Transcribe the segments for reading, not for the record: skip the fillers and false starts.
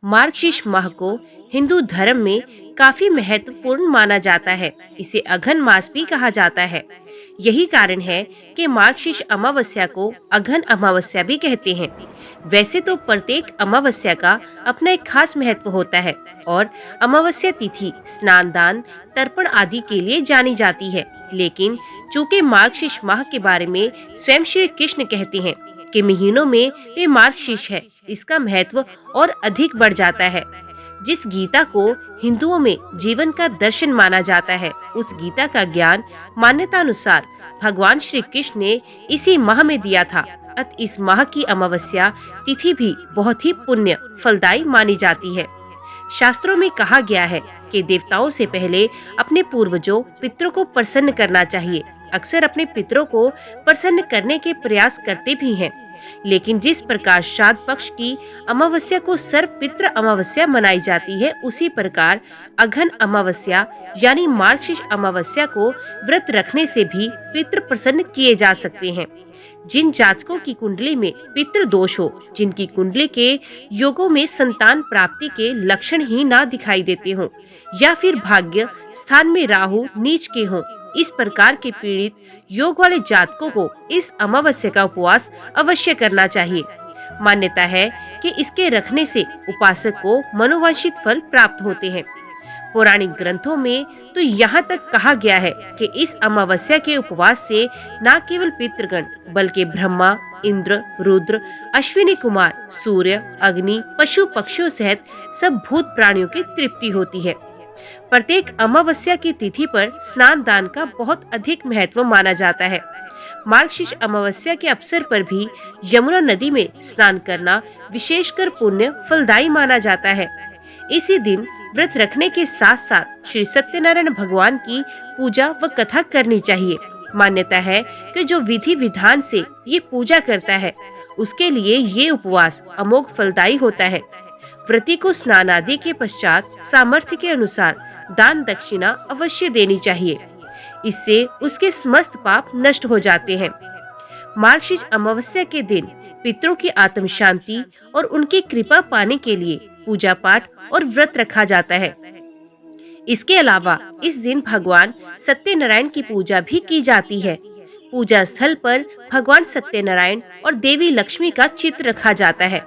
मार्गशीर्ष माह को हिंदू धर्म में काफी महत्वपूर्ण माना जाता है। इसे अघन मास भी कहा जाता है। यही कारण है कि मार्गशीर्ष अमावस्या को अघन अमावस्या भी कहते हैं। वैसे तो प्रत्येक अमावस्या का अपना एक खास महत्व होता है और अमावस्या तिथि स्नान दान तर्पण आदि के लिए जानी जाती है। लेकिन चूंकि मार्गशीर्ष माह के बारे में स्वयं श्री कृष्ण कहते हैं कि महीनों में वे मार्गशीर्ष है, इसका महत्व और अधिक बढ़ जाता है। जिस गीता को हिंदुओं में जीवन का दर्शन माना जाता है, उस गीता का ज्ञान मान्यता अनुसार भगवान श्री कृष्ण ने इसी माह में दिया था। अत इस माह की अमावस्या तिथि भी बहुत ही पुण्य फलदायी मानी जाती है। शास्त्रों में कहा गया है कि देवताओं से पहले अपने पूर्वजों पितरों को प्रसन्न करना चाहिए। अक्सर अपने पितरों को प्रसन्न करने के प्रयास करते भी हैं, लेकिन जिस प्रकार श्राद्ध पक्ष की अमावस्या को सर्व पितृ अमावस्या मनाई जाती है, उसी प्रकार अघन अमावस्या यानी मार्गशीर्ष अमावस्या को व्रत रखने से भी पितृ प्रसन्न किए जा सकते हैं। जिन जातकों की कुंडली में पितृ दोष हो, जिनकी कुंडली के योगों में संतान प्राप्ति के लक्षण ही ना दिखाई देते हों, या फिर भाग्य स्थान में राहु नीच के हों, इस प्रकार के पीड़ित योग वाले जातकों को इस अमावस्या का उपवास अवश्य करना चाहिए। मान्यता है कि इसके रखने से उपासक को मनोवांछित फल प्राप्त होते हैं। पौराणिक ग्रंथों में तो यहाँ तक कहा गया है कि इस अमावस्या के उपवास से न केवल पितृगण बल्कि ब्रह्मा, इंद्र, रुद्र, अश्विनी कुमार, सूर्य, अग्नि, पशु पक्षियों सहित सब भूत प्राणियों की तृप्ति होती है। प्रत्येक अमावस्या की तिथि पर स्नान दान का बहुत अधिक महत्व माना जाता है। मार्गशीर्ष अमावस्या के अवसर पर भी यमुना नदी में स्नान करना विशेषकर पुण्य फलदायी माना जाता है। इसी दिन व्रत रखने के साथ साथ श्री सत्यनारायण भगवान की पूजा व कथा करनी चाहिए। मान्यता है कि जो विधि विधान से ये पूजा करता है, उसके लिए ये उपवास अमोघ फलदायी होता है। व्रती को स्नान आदि के पश्चात सामर्थ्य के अनुसार दान दक्षिणा अवश्य देनी चाहिए। इससे उसके समस्त पाप नष्ट हो जाते हैं। मार्गशीर्ष अमावस्या के दिन पितरों की आत्म शांति और उनकी कृपा पाने के लिए पूजा पाठ और व्रत रखा जाता है। इसके अलावा इस दिन भगवान सत्यनारायण की पूजा भी की जाती है। पूजा स्थल पर भगवान सत्यनारायण और देवी लक्ष्मी का चित्र रखा जाता है।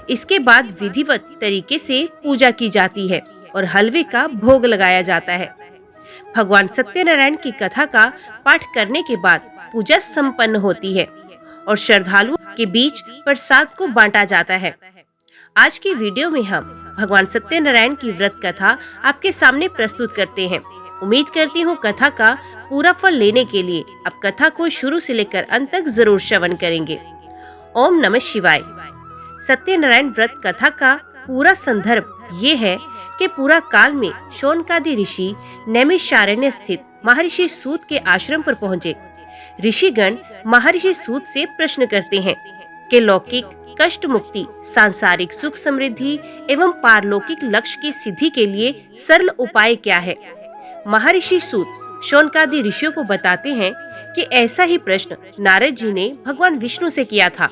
इसके बाद विधिवत तरीके से पूजा की जाती है और हलवे का भोग लगाया जाता है। भगवान सत्यनारायण की कथा का पाठ करने के बाद पूजा संपन्न होती है और श्रद्धालुओं के बीच प्रसाद को बांटा जाता है। आज की वीडियो में हम भगवान सत्यनारायण की व्रत कथा आपके सामने प्रस्तुत करते हैं। उम्मीद करती हूँ कथा का पूरा फल लेने के लिए आप कथा को शुरू से लेकर अंत तक जरूर श्रवण करेंगे। ओम नमः शिवाय। सत्यनारायण व्रत कथा का पूरा संदर्भ ये है कि पूरा काल में शौनकादि ऋषि नैमिषारण्य स्थित महर्षि सूत के आश्रम पर पहुँचे। ऋषिगण महर्षि सूत से प्रश्न करते हैं कि लौकिक कष्ट मुक्ति, सांसारिक सुख समृद्धि एवं पारलौकिक लक्ष्य की सिद्धि के लिए सरल उपाय क्या है। महर्षि सूत शौनकादि ऋषियों को बताते हैं कि ऐसा ही प्रश्न नारद जी ने भगवान विष्णु से किया था।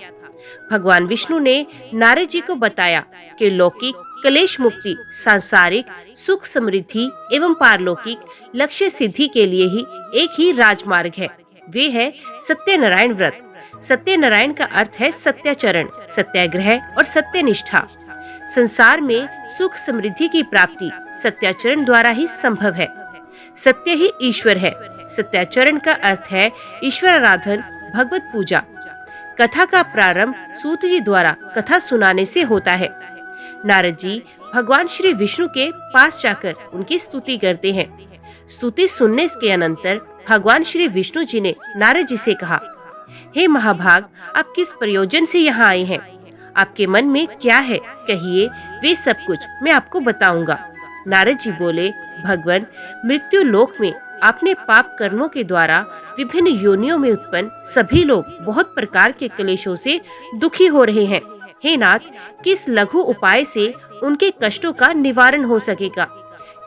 भगवान विष्णु ने नारद जी को बताया कि लौकिक क्लेश मुक्ति, सांसारिक सुख समृद्धि एवं पारलौकिक लक्ष्य सिद्धि के लिए ही एक ही राजमार्ग है, वे है सत्यनारायण व्रत। सत्यनारायण का अर्थ है सत्याचरण, सत्याग्रह और सत्यनिष्ठा। संसार में सुख समृद्धि की प्राप्ति सत्याचरण द्वारा ही संभव है। सत्य ही ईश्वर है। सत्याचरण का अर्थ है ईश्वर आराधन, भगवत पूजा। कथा का प्रारंभ सूत जी द्वारा कथा सुनाने से होता है। नारद जी भगवान श्री विष्णु के पास जाकर उनकी स्तुति करते हैं। स्तुति सुनने के अनंतर भगवान श्री विष्णु जी ने नारद जी से कहा, हे महाभाग, आप किस प्रयोजन से यहाँ आए हैं? आपके मन में क्या है, कहिए, वे सब कुछ मैं आपको बताऊंगा। नारद जी बोले, भगवान, मृत्यु लोक में आपने पाप कर्मों के द्वारा विभिन्न योनियों में उत्पन्न सभी लोग बहुत प्रकार के क्लेशों से दुखी हो रहे हैं। हे नाथ, किस लघु उपाय से उनके कष्टों का निवारण हो सकेगा?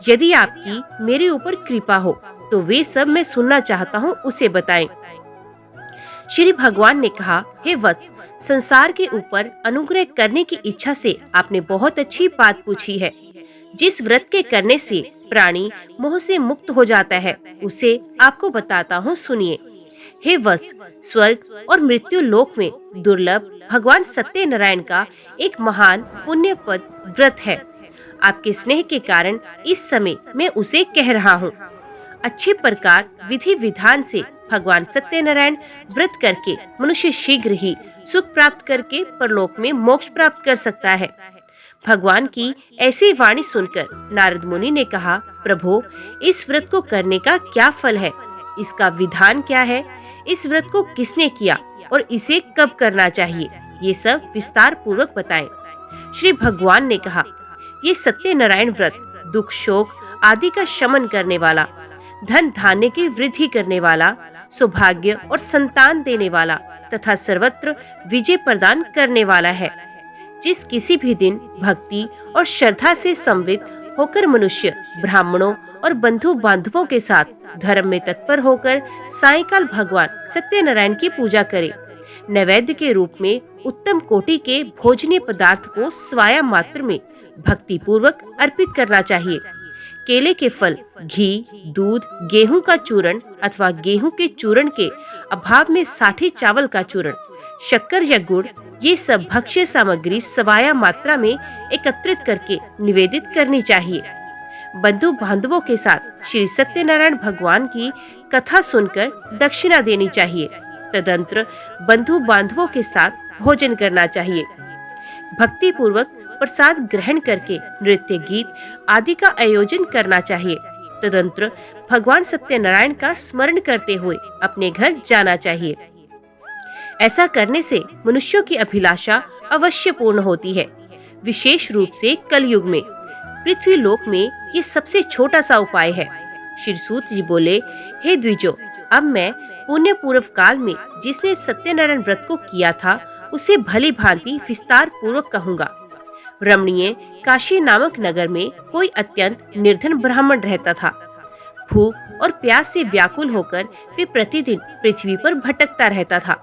यदि आपकी मेरे ऊपर कृपा हो तो वे सब मैं सुनना चाहता हूँ, उसे बताएं। श्री भगवान ने कहा, हे वत्स, संसार के ऊपर अनुग्रह करने की इच्छा से आपने बहुत अच्छी बात पूछी है। जिस व्रत के करने से प्राणी मोह से मुक्त हो जाता है, उसे आपको बताता हूँ, सुनिए। हे वत्स, स्वर्ग और मृत्यु लोक में दुर्लभ भगवान सत्यनारायण का एक महान पुण्य पद व्रत है। आपके स्नेह के कारण इस समय मैं उसे कह रहा हूँ। अच्छे प्रकार विधि विधान से भगवान सत्यनारायण व्रत करके मनुष्य शीघ्र ही सुख प्राप्त करके परलोक में मोक्ष प्राप्त कर सकता है। भगवान की ऐसी वाणी सुनकर नारद मुनि ने कहा, प्रभु, इस व्रत को करने का क्या फल है? इसका विधान क्या है? इस व्रत को किसने किया और इसे कब करना चाहिए? ये सब विस्तार पूर्वक बताएं। श्री भगवान ने कहा, ये सत्यनारायण व्रत दुख शोक आदि का शमन करने वाला, धन धान्य की वृद्धि करने वाला, सौभाग्य और संतान देने वाला तथा सर्वत्र विजय प्रदान करने वाला है। जिस किसी भी दिन भक्ति और श्रद्धा से संवित होकर मनुष्य ब्राह्मणों और बंधु बांधवों के साथ धर्म में तत्पर होकर सायंकाल भगवान सत्यनारायण की पूजा करे, नैवेद्य के रूप में उत्तम कोटि के भोजनीय पदार्थ को स्वाया मात्र में भक्ति पूर्वक अर्पित करना चाहिए। केले के फल, घी, दूध, गेहूं का चूर्ण अथवा गेहूं के चूर्ण के अभाव में साठी चावल का चूर्ण, शक्कर या गुड़, ये सब भक्ष्य सामग्री सवाया मात्रा में एकत्रित करके निवेदित करनी चाहिए। बंधु बांधवों के साथ श्री सत्यनारायण भगवान की कथा सुनकर दक्षिणा देनी चाहिए। तदंतर बंधु बांधवों के साथ भोजन करना चाहिए। भक्ति पूर्वक प्रसाद ग्रहण करके नृत्य गीत आदि का आयोजन करना चाहिए। तदंतर भगवान सत्यनारायण का स्मरण करते हुए अपने घर जाना चाहिए। ऐसा करने से मनुष्यों की अभिलाषा अवश्य पूर्ण होती है। विशेष रूप से कलयुग में पृथ्वी लोक में ये सबसे छोटा सा उपाय है। श्री सूत जी बोले, हे द्विजो, अब मैं पुण्य पूर्व काल में जिसने सत्यनारायण व्रत को किया था उसे भली भांति विस्तार पूर्वक कहूँगा। रमणीय काशी नामक नगर में कोई अत्यंत निर्धन ब्राह्मण रहता था। भूख और प्यास से व्याकुल होकर वे प्रतिदिन पृथ्वी पर भटकता रहता था।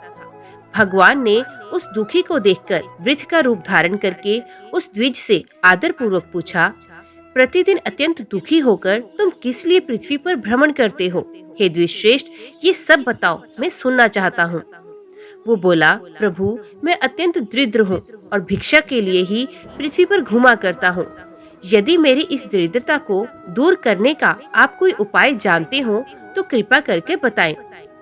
भगवान ने उस दुखी को देखकर वृद्ध का रूप धारण करके उस द्विज से आदर पूर्वक पूछा, प्रतिदिन अत्यंत दुखी होकर तुम किस लिए पृथ्वी पर भ्रमण करते हो? हे द्विज श्रेष्ठ, ये सब बताओ, मैं सुनना चाहता हूँ। वो बोला, प्रभु, मैं अत्यंत दरिद्र हूँ और भिक्षा के लिए ही पृथ्वी पर घुमा करता हूँ। यदि मेरी इस दरिद्रता को दूर करने का आप कोई उपाय जानते हो तो कृपा करके बताएं।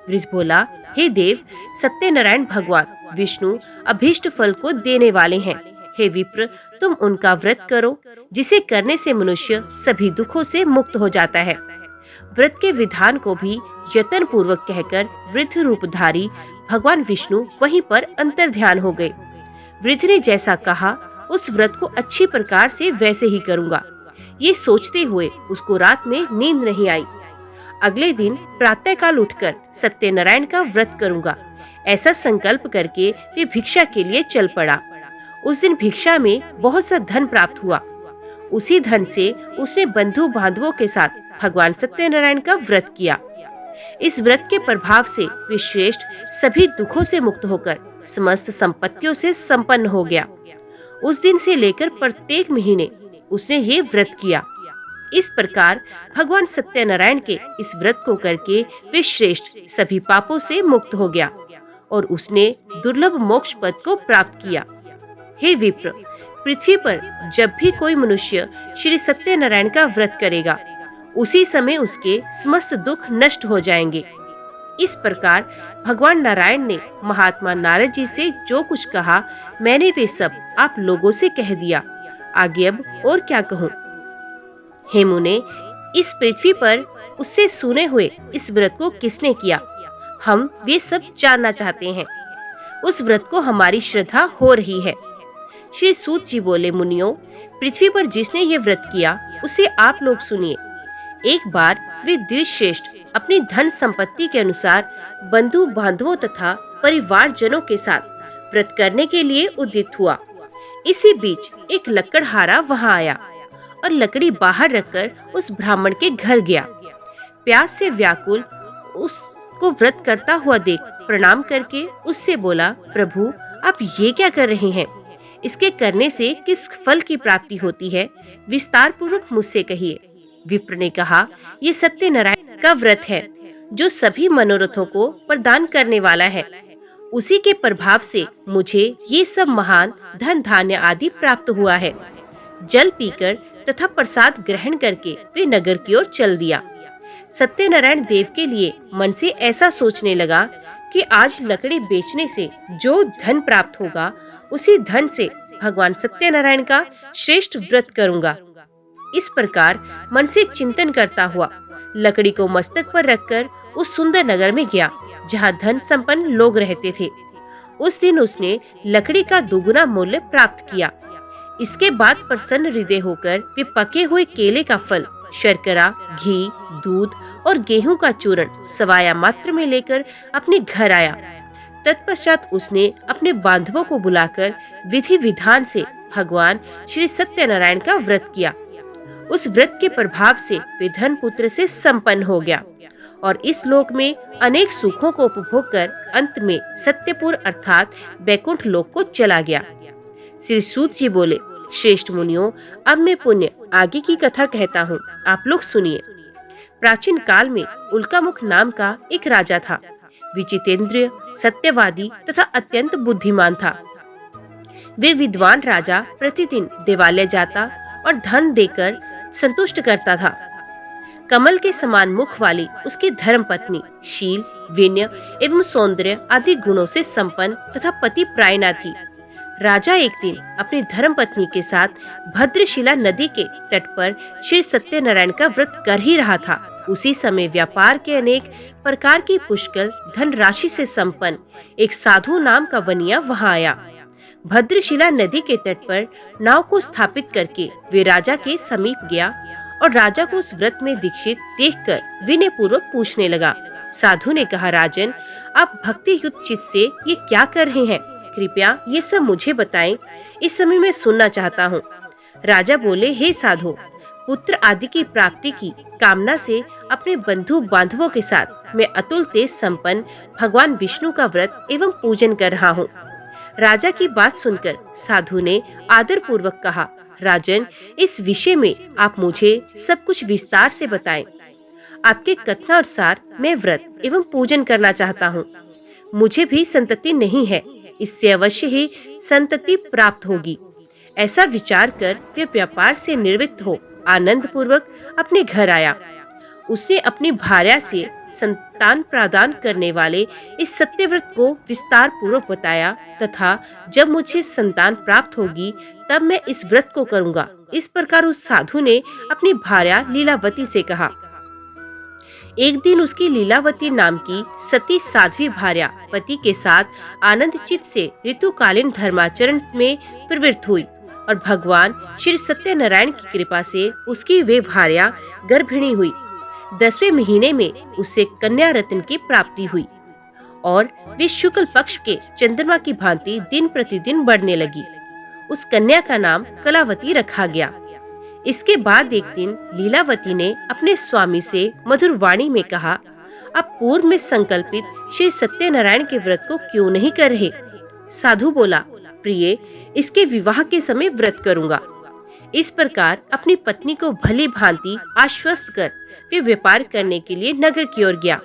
वृद्ध बोला, हे देव, सत्यनारायण भगवान विष्णु अभीष्ट फल को देने वाले हैं। हे विप्र, तुम उनका व्रत करो, जिसे करने से मनुष्य सभी दुखों से मुक्त हो जाता है। व्रत के विधान को भी यत्न पूर्वक कहकर वृद्ध रूपधारी भगवान विष्णु वहीं पर अंतर्ध्यान हो गए। वृद्ध ने जैसा कहा उस व्रत को अच्छी प्रकार से वैसे ही करूंगा। ये सोचते हुए उसको रात में नींद नहीं आई। अगले दिन प्रातःकाल उठकर सत्यनारायण का व्रत करूंगा, ऐसा संकल्प करके वे भिक्षा के लिए चल पड़ा। उस दिन भिक्षा में बहुत सा धन प्राप्त हुआ। उसी धन से उसने बंधु बांधवों के साथ भगवान सत्यनारायण का व्रत किया। इस व्रत के प्रभाव से वे श्रेष्ठ सभी दुखों से मुक्त होकर समस्त संपत्तियों से संपन्न हो गया। उस दिन से लेकर प्रत्येक महीने उसने ये व्रत किया। इस प्रकार भगवान सत्यनारायण के इस व्रत को करके वे श्रेष्ठ सभी पापों से मुक्त हो गया और उसने दुर्लभ मोक्ष पद को प्राप्त किया। हे विप्र, पृथ्वी पर जब भी कोई मनुष्य श्री सत्यनारायण का व्रत करेगा, उसी समय उसके समस्त दुख नष्ट हो जाएंगे। इस प्रकार भगवान नारायण ने महात्मा नारद जी से जो कुछ कहा, मैंने वे सब आप लोगों से कह दिया। आगे अब और क्या कहूँ। हे मुने, इस पृथ्वी पर उससे सुने हुए इस व्रत को किसने किया, हम वे सब जानना चाहते हैं। उस व्रत को हमारी श्रद्धा हो रही है। श्री सूत जी बोले, मुनियों, पृथ्वी पर जिसने ये व्रत किया उसे आप लोग सुनिए। एक बार वे द्विश्रेष्ठ अपनी धन संपत्ति के अनुसार बंधु बांधवों तथा परिवार जनों के साथ व्रत करने के लिए उद्यत हुआ। इसी बीच एक लकड़हारा वहां आया और लकड़ी बाहर रखकर उस ब्राह्मण के घर गया। प्यास से व्याकुल उस को व्रत करता हुआ देख प्रणाम करके उससे बोला, प्रभु आप ये क्या कर रहे हैं? इसके करने से किस फल की प्राप्ति होती है? विस्तार पूर्वक मुझसे कहिए। विप्र ने कहा, ये सत्यनारायण का व्रत है जो सभी मनोरथों को प्रदान करने वाला है। उसी के प्रभाव से मुझे ये सब महान धन धान्य आदि प्राप्त हुआ है। जल पीकर तथा प्रसाद ग्रहण करके वे नगर की ओर चल दिया। सत्यनारायण देव के लिए मन से ऐसा सोचने लगा कि आज लकड़ी बेचने से जो धन प्राप्त होगा उसी धन से भगवान सत्यनारायण का श्रेष्ठ व्रत करूंगा। इस प्रकार मन से चिंतन करता हुआ लकड़ी को मस्तक पर रखकर उस सुंदर नगर में गया जहाँ धन संपन्न लोग रहते थे। उस दिन उसने लकड़ी का दुगुना मूल्य प्राप्त किया। इसके बाद प्रसन्न हृदय होकर वे पके हुए केले का फल, शर्करा, घी, दूध और गेहूं का चूर्ण सवाया मात्र में लेकर अपने घर आया। तत्पश्चात उसने अपने बांधवों को बुलाकर विधि विधान से भगवान श्री सत्यनारायण का व्रत किया। उस व्रत के प्रभाव से वे धन पुत्र से संपन्न हो गया और इस लोक में अनेक सुखों को उपभोग कर अंत में सत्यपुर अर्थात बैकुंठ लोक को चला गया। श्री सूत जी बोले, श्रेष्ठ मुनियों, अब मैं पुण्य आगे की कथा कहता हूँ, आप लोग सुनिए। प्राचीन काल में उल्कामुख नाम का एक राजा था। विचितेंद्रिय, सत्यवादी तथा अत्यंत बुद्धिमान था। वे विद्वान राजा प्रतिदिन देवालय जाता और धन देकर संतुष्ट करता था। कमल के समान मुख वाली उसकी धर्म पत्नी शील, विनय एवं सौंदर्य आदि गुणों से संपन्न तथा पति प्रायणा थी। राजा एक दिन अपनी धर्म पत्नी के साथ भद्रशिला नदी के तट पर श्री सत्यनारायण का व्रत कर ही रहा था। उसी समय व्यापार के अनेक प्रकार की पुष्कल धन राशि से संपन्न एक साधु नाम का बनिया वहां आया। भद्रशिला नदी के तट पर नाव को स्थापित करके वे राजा के समीप गया और राजा को उस व्रत में दीक्षित देखकर विनय पूर्वक पूछने लगा। साधु ने कहा, राजन, आप भक्ति युक्त चित्त से ये क्या कर रहे हैं? कृपया ये सब मुझे बताएं, इस समय मैं सुनना चाहता हूँ। राजा बोले, हे साधु, पुत्र आदि की प्राप्ति की कामना से अपने बंधु बांधवों के साथ मैं अतुल तेज संपन्न भगवान विष्णु का व्रत एवं पूजन कर रहा हूँ। राजा की बात सुनकर साधु ने आदर पूर्वक कहा, राजन, इस विषय में आप मुझे सब कुछ विस्तार से बताएं। आपके कथनानुसार मैं व्रत एवं पूजन करना चाहता हूँ। मुझे भी संतति नहीं है, इससे अवश्य ही संतति प्राप्त होगी। ऐसा विचार कर वे व्यापार से निवृत्त हो आनंद पूर्वक अपने घर आया। उसने अपनी भार्या से संतान प्रदान करने वाले इस सत्यव्रत को विस्तार पूर्वक बताया तथा जब मुझे संतान प्राप्त होगी तब मैं इस व्रत को करूंगा। इस प्रकार उस साधु ने अपनी भार्या लीलावती से कहा। एक दिन उसकी लीलावती नाम की सती साध्वी भार्या पति के साथ आनंद चित्त से ऋतुकालीन धर्माचरण में प्रवृत्त हुई और भगवान श्री सत्यनारायण की कृपा से उसकी वे भार्या गर्भिणी हुई। 10वें महीने में उसे कन्या रत्न की प्राप्ति हुई और वे शुक्ल पक्ष के चंद्रमा की भांति दिन प्रतिदिन बढ़ने लगी। उस कन्या का नाम कलावती रखा गया। इसके बाद एक दिन लीलावती ने अपने स्वामी से मधुर वाणी में कहा, अब पूर्व में संकल्पित श्री सत्यनारायण के व्रत को क्यों नहीं कर रहे? साधु बोला, प्रिय, इसके विवाह के समय व्रत करूंगा। इस प्रकार अपनी पत्नी को भली भांति आश्वस्त कर वे व्यापार करने के लिए नगर की ओर गया।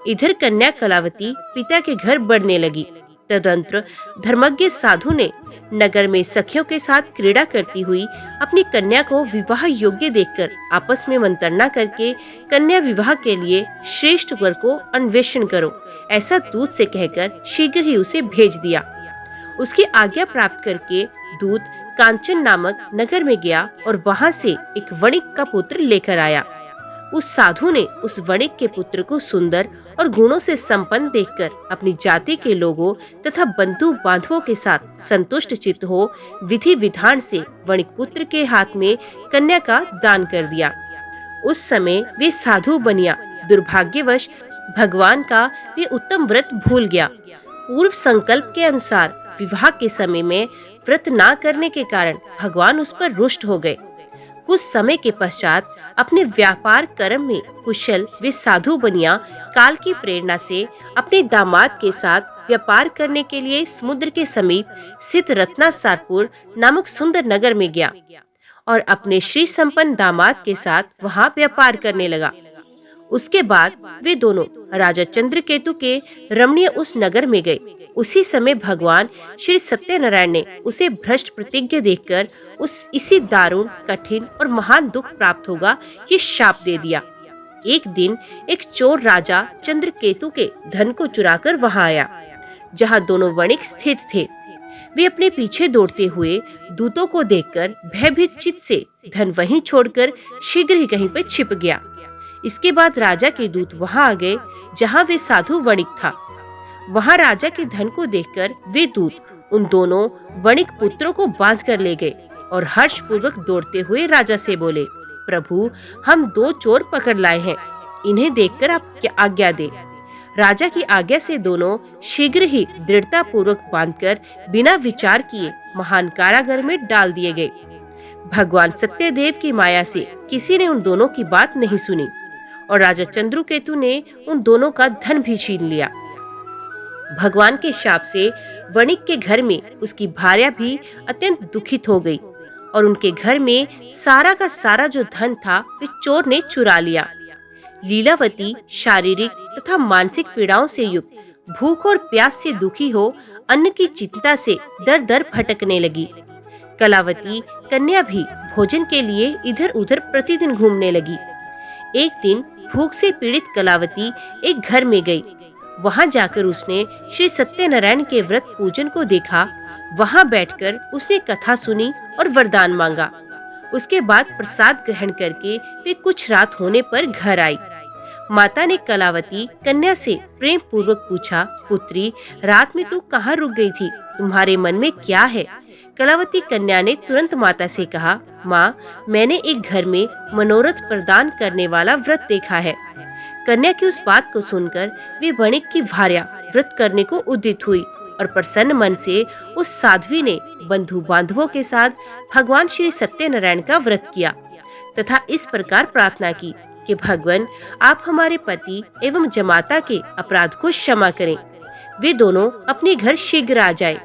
इधर कन्या कलावती पिता के घर बढ़ने लगी। तदंतर धर्मज्ञ साधु ने नगर में सखियों के साथ क्रीड़ा करती हुई अपनी कन्या को विवाह योग्य देखकर आपस में मंत्रणा करके कन्या विवाह के लिए श्रेष्ठ वर को अन्वेषण करो ऐसा दूत से कहकर शीघ्र ही उसे भेज दिया। उसकी आज्ञा प्राप्त करके दूत कांचन नामक नगर में गया और वहां से एक वणिक का पुत्र लेकर आया। उस साधु ने उस वणिक के पुत्र को सुंदर और गुणों से संपन्न देखकर अपनी जाति के लोगों तथा बंधु बांधवों के साथ संतुष्ट चित्त हो विधि विधान से वणिक पुत्र के हाथ में कन्या का दान कर दिया। उस समय वे साधु बनिया दुर्भाग्यवश भगवान का वे उत्तम व्रत भूल गया। पूर्व संकल्प के अनुसार विवाह के समय में व्रत ना करने के कारण भगवान उस पर रुष्ट हो गए। कुछ समय के पश्चात अपने व्यापार कर्म में कुशल वे साधु बनिया काल की प्रेरणा से अपने दामाद के साथ व्यापार करने के लिए समुद्र के समीप स्थित रत्नासारपुर नामक सुंदर नगर में गया और अपने श्री संपन्न दामाद के साथ वहां व्यापार करने लगा। उसके बाद वे दोनों राजा चंद्रकेतु के रमणीय उस नगर में गए। उसी समय भगवान श्री सत्यनारायण ने उसे भ्रष्ट प्रतिज्ञा देखकर इसी दारुण, कठिन और महान दुख प्राप्त होगा ये शाप दे दिया। एक दिन एक चोर राजा चंद्रकेतु के धन को चुराकर वहां आया जहां दोनों वणिक स्थित थे। वे अपने पीछे दौड़ते हुए दूतों को देखकर भयभीत चित्त से धन वहीं छोड़कर शीघ्र ही कहीं पर छिप गया। इसके बाद राजा के दूत वहां आ गए जहां वे साधु वणिक था। वहां राजा के धन को देखकर वे दूत उन दोनों वणिक पुत्रों को बांध कर ले गए और हर्ष पूर्वक दौड़ते हुए राजा से बोले, प्रभु, हम 2 चोर पकड़ लाए हैं, इन्हें देखकर आप क्या आज्ञा दे। राजा की आज्ञा से दोनों शीघ्र ही दृढ़ता पूर्वक बांधकर बिना विचार किए महान कारागार में डाल दिए गए। भगवान सत्यदेव की माया से किसी ने उन दोनों की बात नहीं सुनी और राजा चंद्रकेतु ने उन दोनों का धन भी छीन लिया। भगवान के शाप से वणिक के घर में उसकी भार्या भी अत्यंत दुखित हो गई और उनके घर में सारा का सारा जो धन था वे चोर ने चुरा लिया। लीलावती शारीरिक तथा मानसिक पीड़ाओं से युक्त, भूख और प्यास से दुखी हो अन्न की चिंता से दर दर भटकने लगी। कलावती कन्या भी भोजन के लिए इधर उधर प्रतिदिन घूमने लगी। एक दिन भूख से पीड़ित कलावती एक घर में गई। वहां जाकर उसने श्री सत्यनारायण के व्रत पूजन को देखा। वहां बैठकर उसने कथा सुनी और वरदान मांगा। उसके बाद प्रसाद ग्रहण करके वे कुछ रात होने पर घर आई। माता ने कलावती कन्या से प्रेम पूर्वक पूछा, पुत्री, रात में तू कहाँ रुक गई थी? तुम्हारे मन में क्या है? कलावती कन्या ने तुरंत माता से कहा, माँ, मैंने एक घर में मनोरथ प्रदान करने वाला व्रत देखा है। कन्या की उस बात को सुनकर वे वणिक की भार्या व्रत करने को उद्यत हुई और प्रसन्न मन से उस साध्वी ने बंधु बांधवों के साथ भगवान श्री सत्यनारायण का व्रत किया तथा इस प्रकार प्रार्थना की कि भगवान, आप हमारे पति एवं जमाता के अपराध को क्षमा करें। वे दोनों अपने घर शीघ्र आ जाएं।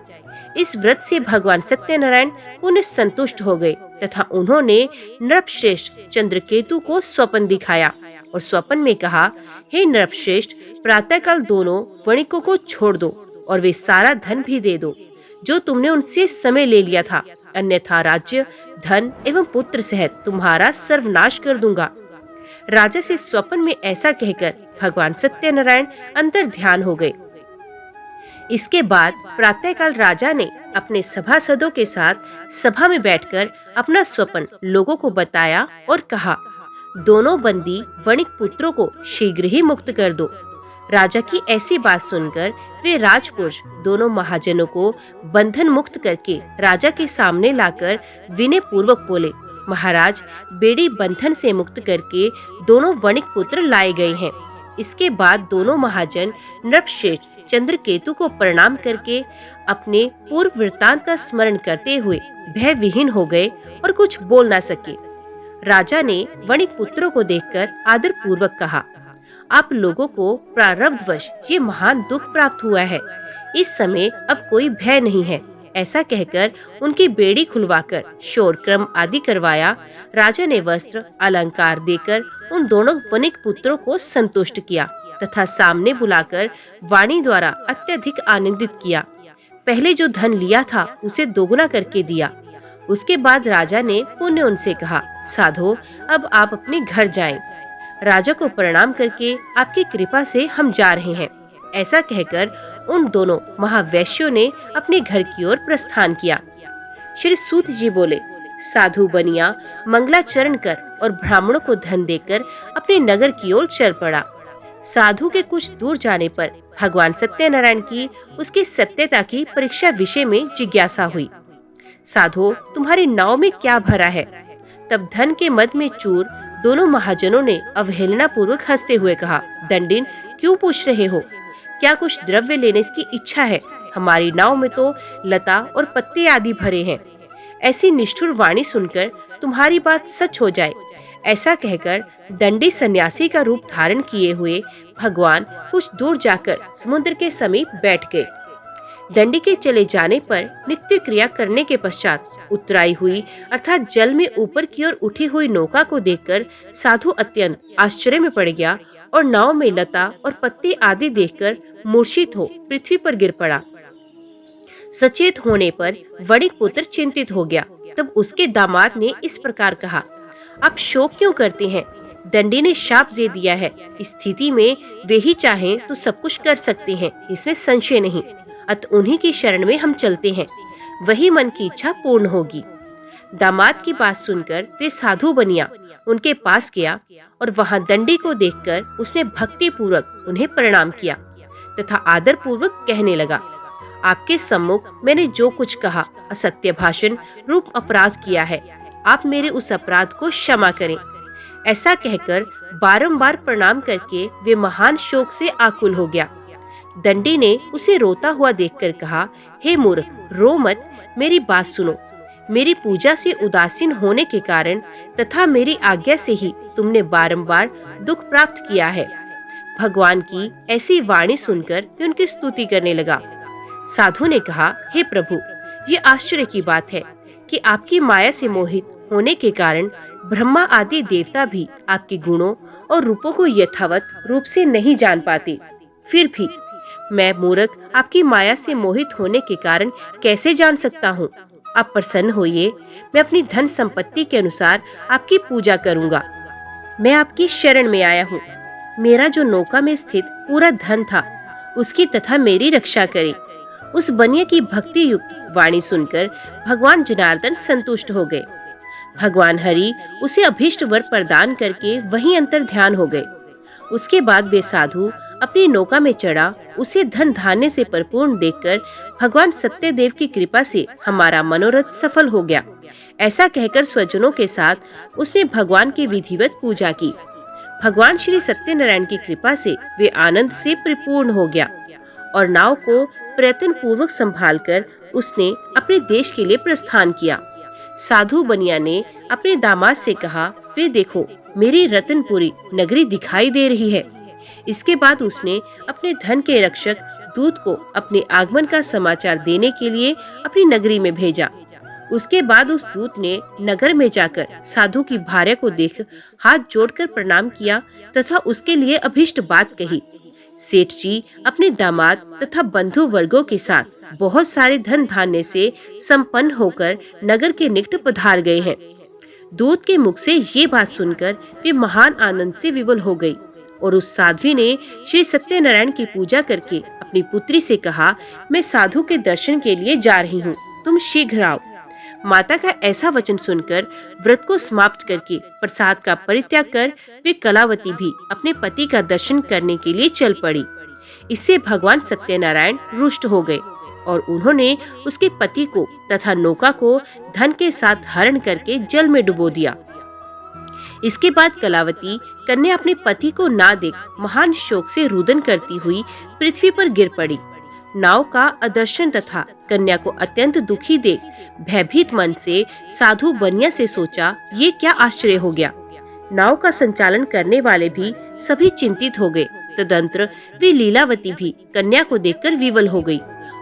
इस व्रत से भगवान सत्यनारायण पुनः संतुष्ट हो गए तथा उन्होंने नृपश्रेष्ठ चंद्रकेतु को स्वप्न दिखाया और स्वप्न में कहा, हे नृपश्रेष्ठ, प्रातःकाल दोनों वणिकों को छोड़ दो और वे सारा धन भी दे दो जो तुमने उनसे समय ले लिया था, अन्यथा राज्य, धन एवं पुत्र सहित तुम्हारा सर्वनाश कर दूंगा। राजा से स्वप्न में ऐसा कहकर भगवान सत्यनारायण अंतर ध्यान हो गए। इसके बाद प्रातःकाल राजा ने अपने सभासदों के साथ सभा में बैठकर अपना स्वप्न लोगों को बताया और कहा, दोनों बंदी वणिक पुत्रों को शीघ्र ही मुक्त कर दो। राजा की ऐसी बात सुनकर वे राजपुरुष दोनों महाजनों को बंधन मुक्त करके राजा के सामने लाकर विनय पूर्वक बोले, महाराज, बेड़ी बंधन से मुक्त करके दोनों वणिक पुत्र लाए गए हैं। इसके बाद दोनों महाजन नृपश्रेष्ठ चंद्रकेतु को प्रणाम करके अपने पूर्व वृत्तांत का स्मरण करते हुए भय विहीन हो गए और कुछ बोल न सके। राजा ने वणिक पुत्रों को देखकर आदर पूर्वक कहा, आप लोगों को प्रारब्धवश ये महान दुख प्राप्त हुआ है। इस समय अब कोई भय नहीं है। ऐसा कहकर उनकी बेड़ी खुलवाकर शोर क्रम आदि करवाया। राजा ने वस्त्र अलंकार देकर उन दोनों वणिक पुत्रों को संतुष्ट किया तथा सामने बुलाकर वाणी द्वारा अत्यधिक आनंदित किया। पहले जो धन लिया था उसे दोगुना करके दिया। उसके बाद राजा ने पुनः उनसे कहा, साधो, अब आप अपने घर जाएं। राजा को प्रणाम करके आपकी कृपा से हम जा रहे हैं। ऐसा कहकर उन दोनों महावैश्यों ने अपने घर की ओर प्रस्थान किया। श्री सूत जी बोले, साधु बनिया मंगलाचरण कर और ब्राह्मणों को धन देकर अपने नगर की ओर चल पड़ा। साधु के कुछ दूर जाने पर भगवान सत्यनारायण की उसकी सत्यता की परीक्षा विषय में जिज्ञासा हुई। साधो, तुम्हारी नाव में क्या भरा है? तब धन के मद में चूर दोनों महाजनों ने अवहेलना पूर्वक हंसते हुए कहा, दंडिन, क्यों पूछ रहे हो? क्या कुछ द्रव्य लेने की इच्छा है? हमारी नाव में तो लता और पत्ते आदि भरे हैं। ऐसी निष्ठुर वाणी सुनकर तुम्हारी बात सच हो जाए। ऐसा कहकर दंडी सन्यासी का रूप धारण किए हुए भगवान कुछ दूर जाकर समुद्र के समीप बैठ गए। दंडी के चले जाने पर नित्य क्रिया करने के पश्चात उतराई हुई अर्थात जल में ऊपर की ओर उठी हुई नौका को देखकर साधु अत्यंत आश्चर्य में पड़ गया और नाव में लता और पत्ते आदि देखकर मूर्छित हो पृथ्वी पर गिर पड़ा। सचेत होने पर वणिक पुत्र चिंतित हो गया। तब उसके दामाद ने इस प्रकार कहा, आप शोक क्यों करते हैं? दंडी ने शाप दे दिया है। इस स्थिति में वे ही चाहें तो सब कुछ कर सकते हैं, इसमें संशय नहीं। अतः उन्हीं की शरण में हम चलते हैं, वही मन की इच्छा पूर्ण होगी। दामाद की बात सुनकर वे साधु बनिया उनके पास गया और वहां दंडी को देखकर उसने भक्ति पूर्वक उन्हें प्रणाम किया तथा आदर पूर्वक कहने लगा, आपके सम्मुख मैंने जो कुछ कहा असत्य भाषण रूप अपराध किया है, आप मेरे उस अपराध को क्षमा करें। ऐसा कहकर बारंबार प्रणाम करके वे महान शोक से आकुल हो गया। दंडी ने उसे रोता हुआ देखकर कहा, हे मूर्ख, रो मत, मेरी बात सुनो। मेरी पूजा से उदासीन होने के कारण तथा मेरी आज्ञा से ही तुमने बारंबार दुख प्राप्त किया है। भगवान की ऐसी वाणी सुनकर वे उनकी स्तुति करने लगा। साधु ने कहा, हे प्रभु, ये आश्चर्य की बात है कि आपकी माया से मोहित होने के कारण ब्रह्मा आदि देवता भी आपके गुणों और रूपों को यथावत रूप से नहीं जान पाते। फिर भी मैं मूर्ख आपकी माया से मोहित होने के कारण कैसे जान सकता हूँ? आप प्रसन्न होइए, मैं अपनी धन संपत्ति के अनुसार आपकी पूजा करूँगा। मैं आपकी शरण में आया हूँ। मेरा जो नौका में स्थित पूरा धन था उसकी तथा मेरी रक्षा करे। उस बनिया की भक्ति युक्त वाणी सुनकर भगवान जनार्दन संतुष्ट हो गए। भगवान हरि उसे अभीष्ट वर प्रदान करके वहीं अंतर ध्यान हो गए। उसके बाद वे साधु अपनी नौका में चढ़ा उसे धन धान्य से परिपूर्ण देखकर भगवान सत्यदेव की कृपा से हमारा मनोरथ सफल हो गया। ऐसा कहकर स्वजनों के साथ उसने भगवान की विधिवत पूजा की। भगवान श्री सत्यनारायण की कृपा से वे आनंद से परिपूर्ण हो गया और नाव को प्रयत्न पूर्वक संभालकर उसने अपने देश के लिए प्रस्थान किया। साधु बनिया ने अपने दामाद से कहा, वे देखो, मेरी रतनपुरी नगरी दिखाई दे रही है। इसके बाद उसने अपने धन के रक्षक दूत को अपने आगमन का समाचार देने के लिए अपनी नगरी में भेजा। उसके बाद उस दूत ने नगर में जाकर साधु की भार्या को देख हाथ जोड़कर प्रणाम किया तथा उसके लिए अभीष्ट बात कही। सेठ जी अपने दामाद तथा बंधु वर्गों के साथ बहुत सारे धन धान्य से संपन्न होकर नगर के निकट पधार गए हैं। दूत के मुख से ये बात सुनकर वे महान आनंद से विवल हो गई और उस साध्वी ने श्री सत्यनारायण की पूजा करके अपनी पुत्री से कहा, मैं साधु के दर्शन के लिए जा रही हूँ, तुम शीघ्र आओ। माता का ऐसा वचन सुनकर व्रत को समाप्त करके प्रसाद का परित्याग कर वे कलावती भी अपने पति का दर्शन करने के लिए चल पड़ी। इससे भगवान सत्यनारायण रुष्ट हो गए और उन्होंने उसके पति को तथा नौका को धन के साथ हरण करके जल में डुबो दिया। इसके बाद कलावती कन्या अपने पति को ना देख महान शोक से रुदन करती हुई पृथ्वी पर गिर पड़ी। नाव का अदर्शन तथा कन्या को अत्यंत दुखी देख भयभीत मन से साधु बनिया से सोचा, ये क्या आश्चर्य हो गया। नाव का संचालन करने वाले भी सभी चिंतित हो गए। तदंतर वे लीलावती भी कन्या को देखकर विवल हो गई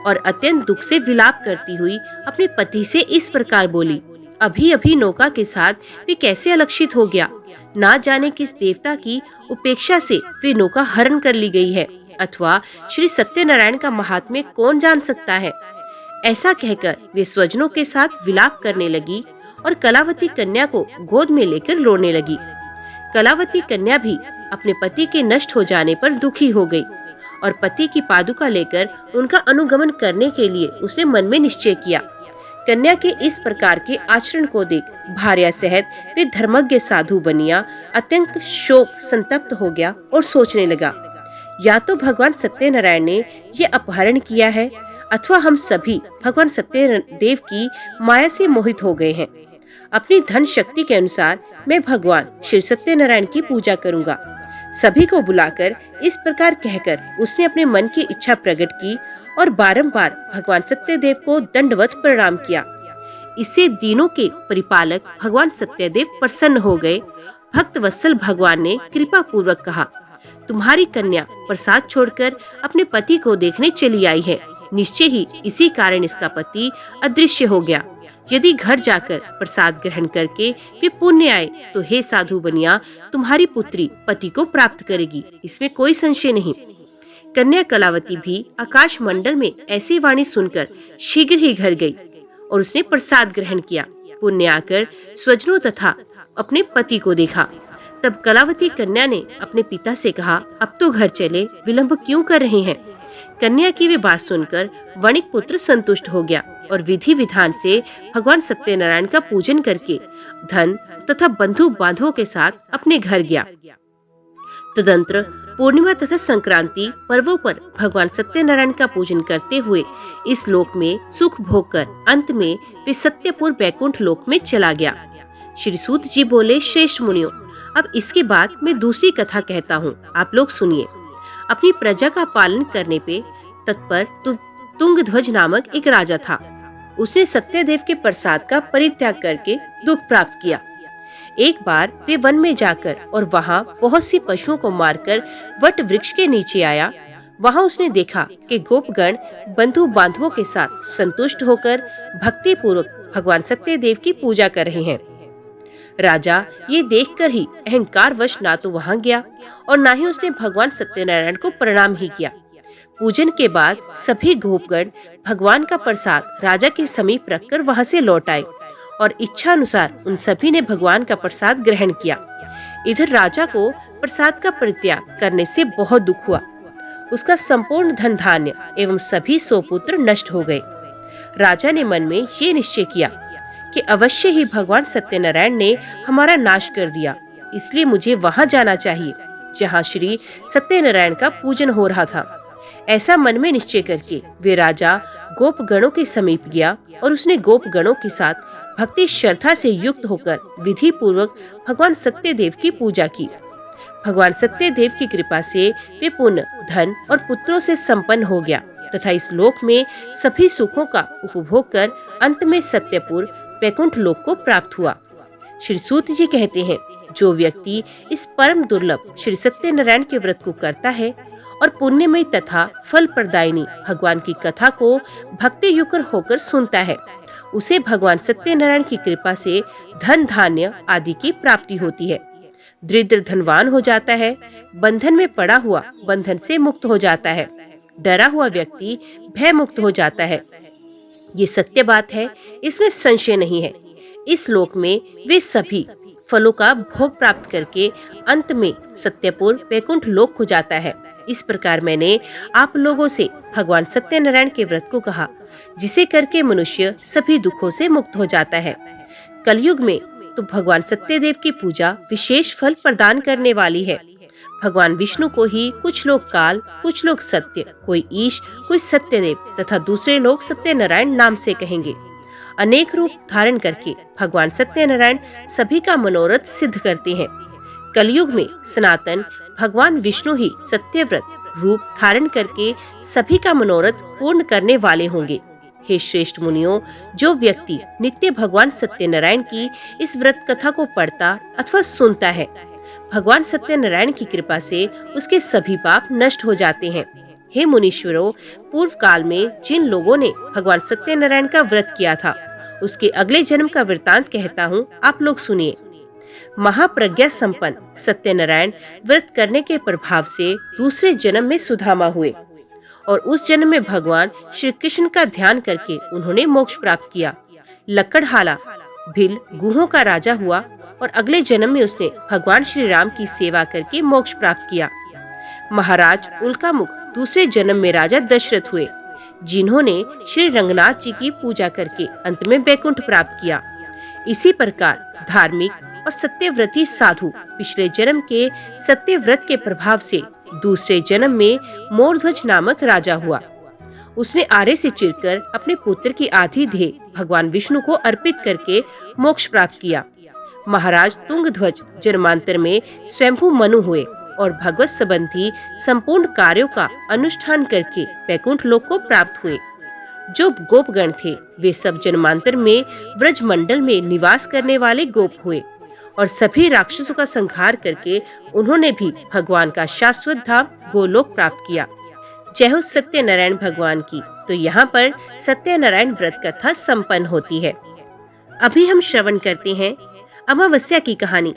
और अत्यंत दुख से विलाप करती हुई अपने पति से इस प्रकार बोली, अभी अभी नौका के साथ वे कैसे अलक्षित हो गया। ना जाने किस देवता की उपेक्षा से वे नौका हरण कर ली गई है, अथवा श्री सत्यनारायण का महात्म्य कौन जान सकता है। ऐसा कहकर वे स्वजनों के साथ विलाप करने लगी और कलावती कन्या को गोद में लेकर रोने लगी। कलावती कन्या भी अपने पति के नष्ट हो जाने पर दुखी हो गई और पति की पादुका लेकर उनका अनुगमन करने के लिए उसने मन में निश्चय किया। कन्या के इस प्रकार के आचरण को देख भार्या सहित वे धर्मज्ञ साधु बनिया अत्यंत शोक संतप्त हो गया और सोचने लगा, या तो भगवान सत्यनारायण ने ये अपहरण किया है अथवा हम सभी भगवान सत्यदेव की माया से मोहित हो गए हैं। अपनी धन शक्ति के अनुसार मैं भगवान श्री सत्यनारायण की पूजा करूंगा। सभी को बुलाकर इस प्रकार कहकर उसने अपने मन की इच्छा प्रकट की और बारंबार भगवान सत्यदेव को दंडवत प्रणाम किया। इससे दीनों के परिपालक भगवान सत्यदेव प्रसन्न हो गए। भक्त वत्सल भगवान ने कृपा पूर्वक कहा, तुम्हारी कन्या प्रसाद छोड़कर अपने पति को देखने चली आई है। निश्चय ही इसी कारण इसका पति अदृश्य हो गया। यदि घर जाकर प्रसाद ग्रहण करके वे पुण्य आए तो हे साधु बनिया, तुम्हारी पुत्री पति को प्राप्त करेगी, इसमें कोई संशय नहीं। कन्या कलावती भी आकाश मंडल में ऐसी वाणी सुनकर शीघ्र ही घर गई और उसने प्रसाद ग्रहण किया। पुण्य आकर स्वजनों तथा अपने पति को देखा। तब कलावती कन्या ने अपने पिता से कहा, अब तो घर चले, विलंब क्यों कर रहे हैं। कन्या की वे बात सुनकर वणिक पुत्र संतुष्ट हो गया और विधि विधान से भगवान सत्यनारायण का पूजन करके धन तथा बंधु बांधवों के साथ अपने घर गया। तदंतर पूर्णिमा तथा संक्रांति पर्वों पर भगवान सत्यनारायण का पूजन करते हुए इस लोक में सुख भोग कर अंत में वे सत्यपुर बैकुंठ लोक में चला गया। श्री सूत जी बोले, श्रेष्ठ मुनियों, अब इसके बाद मैं दूसरी कथा कहता हूँ, आप लोग सुनिए। अपनी प्रजा का पालन करने पे तत्पर तुंगध्वज नामक एक राजा था। उसने सत्यदेव के प्रसाद का परित्याग करके दुख प्राप्त किया। एक बार वे वन में जाकर और वहाँ बहुत सी पशुओं को मारकर वट वृक्ष के नीचे आया। वहाँ उसने देखा कि गोपगण बंधु बांधवों के साथ संतुष्ट होकर भक्ति पूर्वक भगवान सत्यदेव की पूजा कर रहे हैं। राजा ये देखकर ही अहंकारवश ना तो वहाँ गया और ना ही उसने भगवान सत्यनारायण को प्रणाम ही किया। पूजन के बाद सभी गोपगण भगवान का प्रसाद राजा के समीप रखकर वहाँ से लौट आए और इच्छा अनुसार उन सभी ने भगवान का प्रसाद ग्रहण किया। इधर राजा को प्रसाद का परित्याग करने से बहुत दुख हुआ। उसका संपूर्ण धन धान्य एवं सभी सोपुत्र नष्ट हो गए। राजा ने मन में ये निश्चय किया कि अवश्य ही भगवान सत्यनारायण ने हमारा नाश कर दिया, इसलिए मुझे वहां जाना चाहिए जहां श्री सत्यनारायण का पूजन हो रहा था। ऐसा मन में निश्चय करके वे राजा गोपगणों के समीप गया और उसने गोपगणों के साथ भक्ति श्रद्धा से युक्त होकर विधि पूर्वक भगवान सत्यदेव की पूजा की। भगवान सत्यदेव की कृपा से वे पुण्य, धन और पुत्रों से संपन्न हो गया तथा इस लोक में सभी सुखों का उपभोग कर अंत में सत्यपुर वैकुंठ लोक को प्राप्त हुआ। श्री सूत जी कहते हैं, जो व्यक्ति इस परम दुर्लभ श्री सत्यनारायण के व्रत को करता है और पुण्यमय तथा फल प्रदायिनी भगवान की कथा को भक्ति युक्त होकर सुनता है, उसे भगवान सत्यनारायण की कृपा से धन धान्य आदि की प्राप्ति होती है। दरिद्र धनवान हो जाता है, बंधन में पड़ा हुआ बंधन से मुक्त हो जाता है, डरा हुआ व्यक्ति भय मुक्त हो जाता है। ये सत्य बात है, इसमें संशय नहीं है। इस लोक में वे सभी फलों का भोग प्राप्त करके अंत में सत्यपुर वैकुंठ लोक हो जाता है। इस प्रकार मैंने आप लोगों से भगवान सत्यनारायण के व्रत को कहा, जिसे करके मनुष्य सभी दुखों से मुक्त हो जाता है। कलयुग में तो भगवान सत्यदेव की पूजा विशेष फल प्रदान करने वाली है। भगवान विष्णु को ही कुछ लोग काल, कुछ लोग सत्य, कोई ईश, कोई सत्यदेव तथा दूसरे लोग सत्यनारायण नाम से कहेंगे। अनेक रूप धारण करके भगवान सत्यनारायण सभी का मनोरथ सिद्ध करते हैं। कलयुग में सनातन भगवान विष्णु ही सत्यव्रत रूप धारण करके सभी का मनोरथ पूर्ण करने वाले होंगे। हे श्रेष्ठ मुनियों, जो व्यक्ति नित्य भगवान सत्यनारायण की इस व्रत कथा को पढ़ता अथवा सुनता है, भगवान सत्यनारायण की कृपा से उसके सभी पाप नष्ट हो जाते हैं। हे मुनीश्वरों, पूर्व काल में जिन लोगों ने भगवान सत्यनारायण का व्रत किया था, उसके अगले जन्म का वृतांत कहता हूँ, आप लोग सुनिए। महाप्रज्ञा संपन्न सत्यनारायण व्रत करने के प्रभाव से दूसरे जन्म में सुदामा हुए और उस जन्म में भगवान श्री कृष्ण का ध्यान करके उन्होंने मोक्ष प्राप्त किया। लकड़हाला भिल गुहों का राजा हुआ और अगले जन्म में उसने भगवान श्री राम की सेवा करके मोक्ष प्राप्त किया। महाराज उल्कामुख दूसरे जन्म में राजा दशरथ हुए, जिन्होंने श्री रंगनाथ जी की पूजा करके अंत में वैकुंठ प्राप्त किया। इसी प्रकार धार्मिक और सत्यव्रती साधु पिछले जन्म के सत्यव्रत के प्रभाव से दूसरे जन्म में मोरध्वज नामक राजा हुआ। उसने आरे से चिरकर अपने पुत्र की आधी देह भगवान विष्णु को अर्पित करके मोक्ष प्राप्त किया। महाराज तुंगध्वज जन्मांतर में स्वयंभू मनु हुए और भगवत संबंधी संपूर्ण कार्यों का अनुष्ठान करके वैकुंठ लोक को प्राप्त हुए। जो गोपगण थे वे सब जन्मांतर में ब्रज मंडल में निवास करने वाले गोप हुए और सभी राक्षसों का संहार करके उन्होंने भी भगवान का शाश्वत धाम गोलोक प्राप्त किया। जय हो सत्यनारायण भगवान की। तो यहाँ पर सत्यनारायण व्रत कथा संपन्न होती है। अभी हम श्रवण करते हैं अमावस्या की कहानी।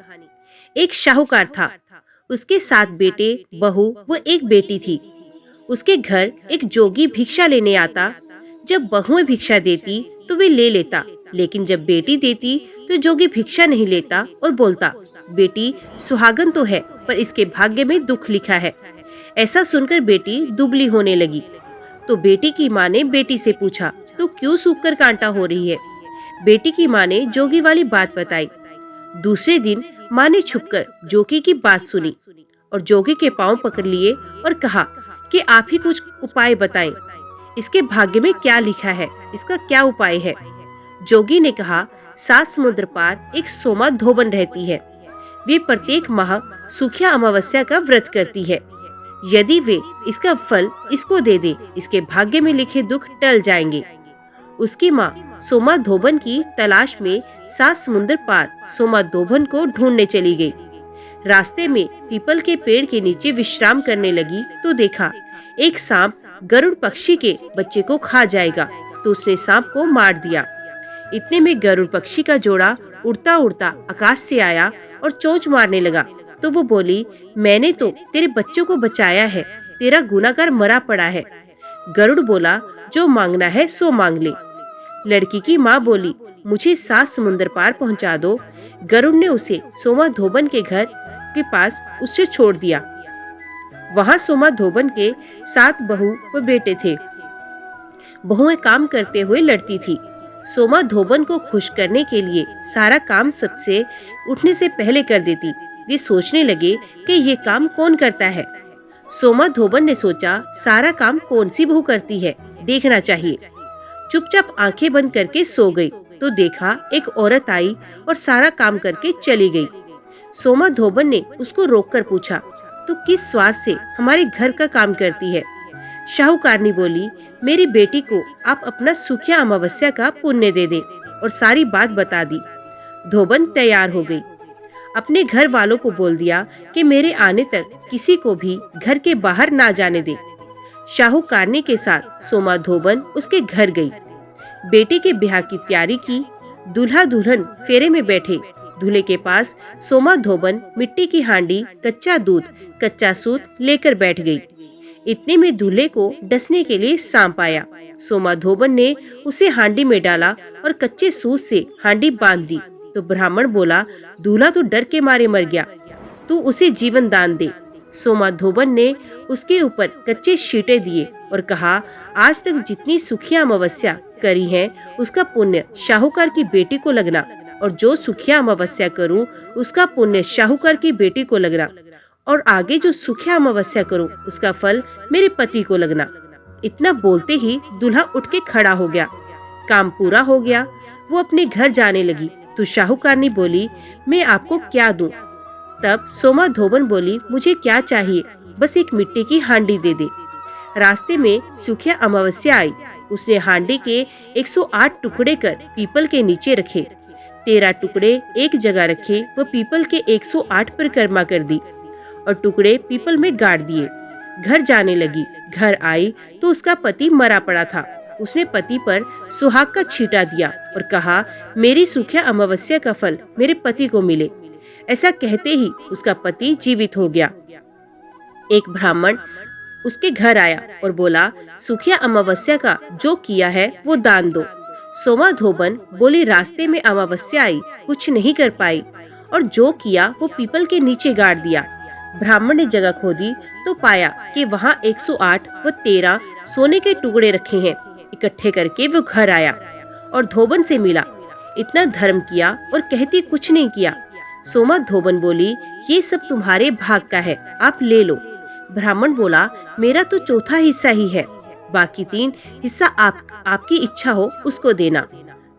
एक शाहूकार था, उसके 7 बेटे, बहू व एक बेटी थी। उसके घर एक जोगी भिक्षा लेने आता। जब बहुएं भिक्षा देती तो वे ले लेता, लेकिन जब बेटी देती तो जोगी भिक्षा नहीं लेता और बोलता, बेटी सुहागन तो है पर इसके भाग्य में दुख लिखा है। ऐसा सुनकर बेटी दुबली होने लगी। तो बेटी की माँ ने बेटी से पूछा, तो क्यों सूखकर कांटा हो रही है? बेटी की माँ ने जोगी वाली बात बताई। दूसरे दिन माँ ने छुपकर जोगी की बात सुनी और जोगी के पांव पकड़ लिए और कहा कि आप ही कुछ उपाय बताएं। इसके भाग्य में क्या लिखा है, इसका क्या उपाय है? जोगी ने कहा, 7 समुद्र पार एक सोमा धोबन रहती है। वे प्रत्येक माह सुखिया अमावस्या का व्रत करती है। यदि वे इसका फल इसको दे दे, इसके भाग्य में लिखे दुख टल जाएंगे। उसकी माँ सोमा धोबन की तलाश में 7 समुद्र पार सोमा धोबन को ढूंढने चली गई। रास्ते में पीपल के पेड़ के नीचे विश्राम करने लगी तो देखा एक सांप गरुड़ पक्षी के बच्चे को खा जाएगा, तो उसने सांप को मार दिया। इतने में गरुड़ पक्षी का जोड़ा उड़ता उड़ता आकाश से आया और चोंच मारने लगा। तो वो बोली, मैंने तो तेरे बच्चों को बचाया है, तेरा गुनाहगार मरा पड़ा है। गरुड़ बोला, जो मांगना है सो मांग ले। लड़की की माँ बोली, मुझे 7 समुद्र पार पहुँचा दो। गरुड़ ने उसे सोमा धोबन के घर के पास उसे छोड़ दिया। वहाँ सोमा धोबन के 7 बहू व बेटे थे। बहुएं काम करते हुए लड़ती थी। सोमा धोबन को खुश करने के लिए सारा काम सबसे उठने से पहले कर देती। वे सोचने लगे कि ये काम कौन करता है। सोमा धोबन ने सोचा, सारा काम कौन सी बहू करती है, देखना चाहिए। चुपचाप आंखें बंद करके सो गई तो देखा एक औरत आई और सारा काम करके चली गई। सोमा धोबन ने उसको रोककर पूछा, तो किस स्वाद से हमारे घर का काम करती है? शाहूकारनी बोली, मेरी बेटी को आप अपना सुखिया अमावस्या का पुण्य दे दे, और सारी बात बता दी। धोबन तैयार हो गई। अपने घर वालों को बोल दिया कि मेरे आने तक किसी को भी घर के बाहर ना जाने दे। शाहूकारनी के साथ सोमा धोबन उसके घर गई। बेटे के ब्याह की तैयारी की। दूल्हा दुल्हन फेरे में बैठे। दूल्हे के पास सोमा धोबन मिट्टी की हांडी, कच्चा दूध, कच्चा सूत लेकर बैठ गई। इतने में दूल्हे को डसने के लिए सांप आया। सोमा धोबन ने उसे हांडी में डाला और कच्चे सूत से हांडी बांध दी। तो ब्राह्मण बोला, दूल्हा तो डर के मारे मर गया, तू उसे जीवन दान दे। सोमा धोबन ने उसके ऊपर कच्चे शीटे दिए और कहा, आज तक जितनी सुखिया अमावस्या करी है उसका पुण्य शाहूकार की बेटी को लगना, और जो सुखिया अमावस्या करूं उसका पुण्य शाहूकार की बेटी को लगना, और आगे जो सुखिया अमावस्या करूं उसका फल मेरे पति को लगना। इतना बोलते ही दूल्हा उठ के खड़ा हो गया। काम पूरा हो गया। वो अपने घर जाने लगी तो शाहूकारनी बोली, मैं आपको क्या दूं? तब सोमा धोबन बोली, मुझे क्या चाहिए, बस एक मिट्टी की हांडी दे दे। रास्ते में सुखिया अमावस्या आई। उसने हांडी के 108 टुकड़े कर पीपल के नीचे रखे। 13 टुकड़े एक जगह रखे व पीपल के 108 पर कर्मा कर दी और टुकड़े पीपल में गाड़ दिए। घर जाने लगी। घर आई तो उसका पति मरा पड़ा था। उसने पति पर सुहाग का छींटा दिया और कहा, मेरी सुखिया अमावस्या का फल मेरे पति को मिले। ऐसा कहते ही उसका पति जीवित हो गया। एक ब्राह्मण उसके घर आया और बोला, सुखिया अमावस्या का जो किया है वो दान दो। सोमा धोबन बोली, रास्ते में अमावस्या आई, कुछ नहीं कर पाई, और जो किया वो पीपल के नीचे गाड़ दिया। ब्राह्मण ने जगह खोदी तो पाया कि वहाँ 108 व 13 सोने के टुकड़े रखे हैं। इकट्ठे करके वो घर आया और धोबन से मिला। इतना धर्म किया और कहती कुछ नहीं किया। सोमा धोबन बोली, ये सब तुम्हारे भाग का है, आप ले लो। ब्राह्मण बोला, मेरा तो चौथा हिस्सा ही है, बाकी 3 हिस्सा आपकी इच्छा हो उसको देना।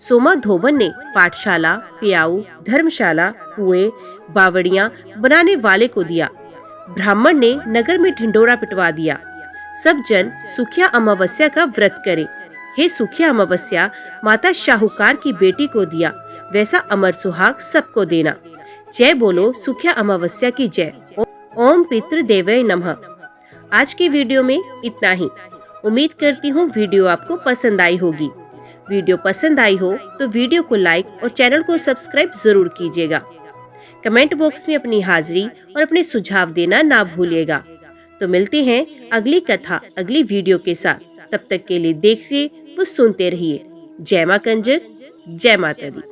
सोमा धोबन ने पाठशाला, प्याऊ, धर्मशाला, कुएं, बावड़ियां बनाने वाले को दिया। ब्राह्मण ने नगर में ढिंडोरा पिटवा दिया। सब जन सुखिया अमावस्या का व्रत करे। हे सुखिया अमावस्या, माता शाहूकार की बेटी को दिया, वैसा अमर सुहाग सबको देना। जय बोलो सुखिया अमावस्या की जय। ओम पितृदेवय नमः। आज की वीडियो में इतना ही। उम्मीद करती हूँ वीडियो आपको पसंद आई होगी। वीडियो पसंद आई हो तो वीडियो को लाइक और चैनल को सब्सक्राइब जरूर कीजिएगा। कमेंट बॉक्स में अपनी हाजिरी और अपने सुझाव देना ना भूलिएगा। तो मिलते हैं अगली कथा अगली वीडियो के साथ। तब तक के लिए देखिए व सुनते रहिए। जय मां कंजक, जय माता दी।